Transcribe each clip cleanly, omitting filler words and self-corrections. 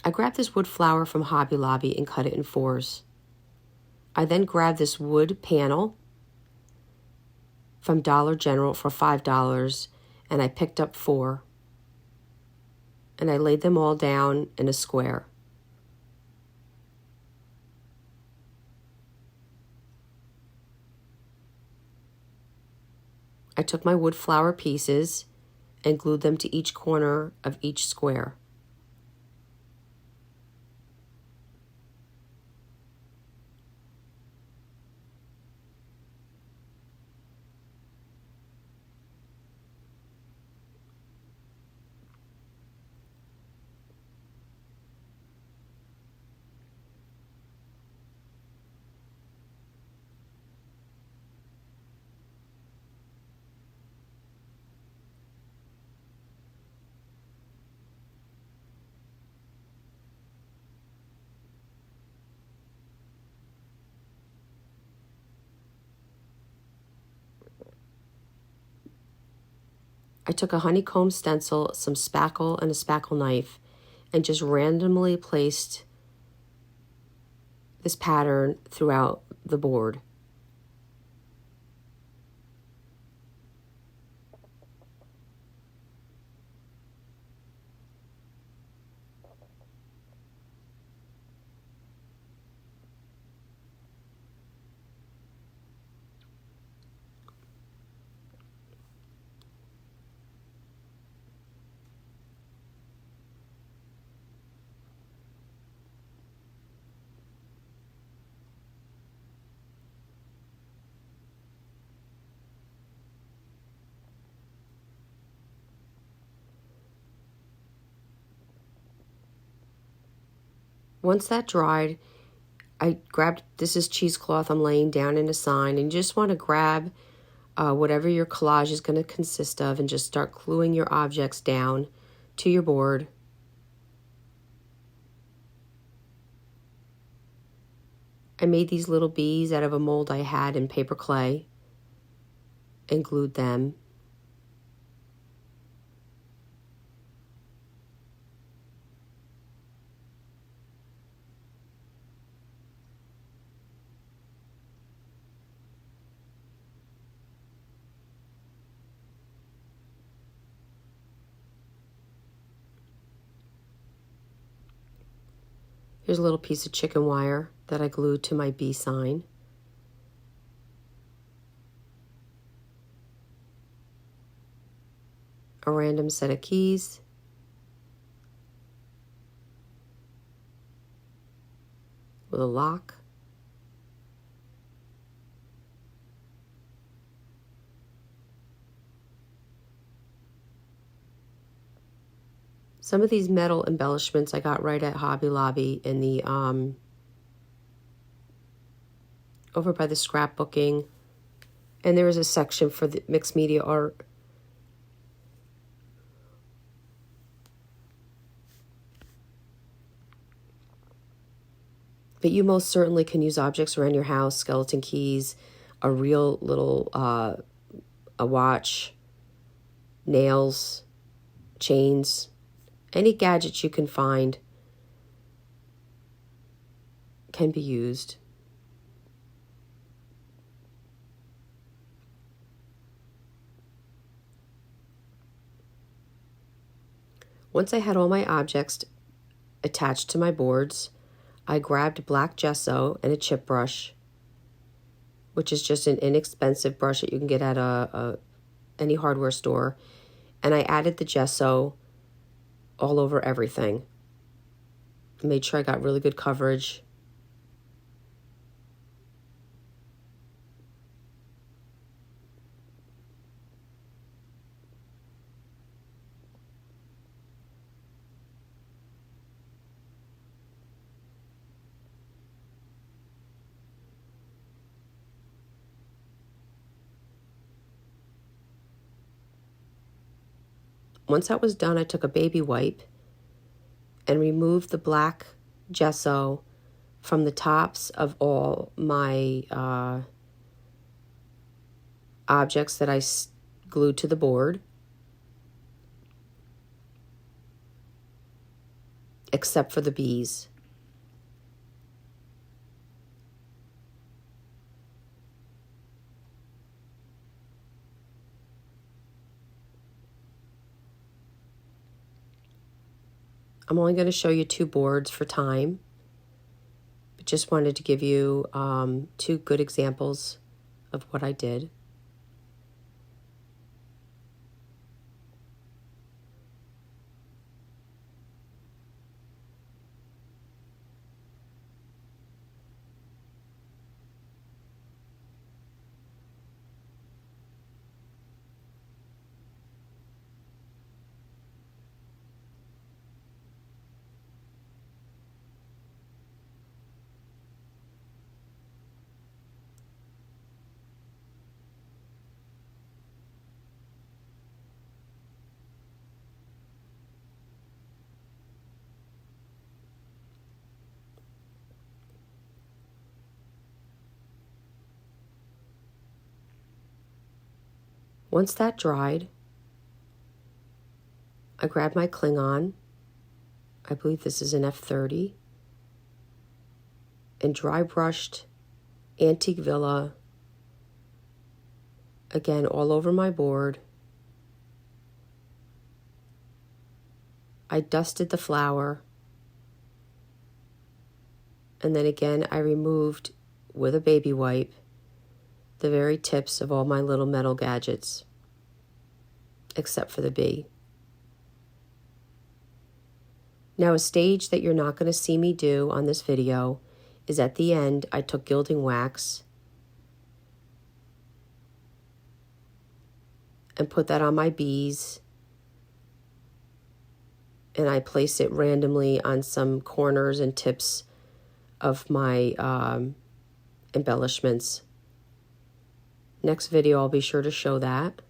I grabbed this wood flower from Hobby Lobby and cut it in 4s. I then grabbed this wood panel from Dollar General for $5, and I picked up 4. And I laid them all down in a square. I took my wood flower pieces and glued them to each corner of each square. I took a honeycomb stencil, some spackle, and a spackle knife, and just randomly placed this pattern throughout the board. Once that dried, I grabbed, this is cheesecloth I'm laying down in a sign, and you just want to grab whatever your collage is going to consist of and just start gluing your objects down to your board. I made these little bees out of a mold I had in paper clay and glued them. Here's a little piece of chicken wire that I glued to my bee sign. A random set of keys. With a lock. Some of these metal embellishments I got right at Hobby Lobby in the over by the scrapbooking, and there is a section for the mixed media art. But you most certainly can use objects around your house, skeleton keys, a real little a watch, nails, chains, any gadgets you can find can be used. Once I had all my objects attached to my boards, I grabbed black gesso and a chip brush, which is just an inexpensive brush that you can get at any hardware store, and I added the gesso all over everything. Made sure I got really good coverage. Once that was done, I took a baby wipe and removed the black gesso from the tops of all my objects that I glued to the board. except for the bees. I'm only going to show you 2 boards for time, but just wanted to give you 2 good examples of what I did. Once that dried, I grabbed my Klingon, I believe this is an F30, and dry brushed Antique Villa, again all over my board. I dusted the flower, and then again I removed with a baby wipe the very tips of all my little metal gadgets, except for the bee. Now, a stage that you're not going to see me do on this video is at the end. I took gilding wax and put that on my bees, and I place it randomly on some corners and tips of my embellishments. Next video, I'll be sure to show that.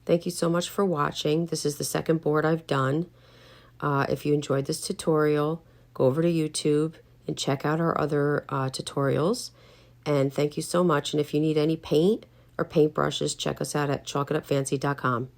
Thank you so much for watching. This is the second board I've done. If you enjoyed this tutorial, go over to YouTube and check out our other tutorials. And thank you so much. And if you need any paint or paintbrushes, check us out at chalkitupfancy.com.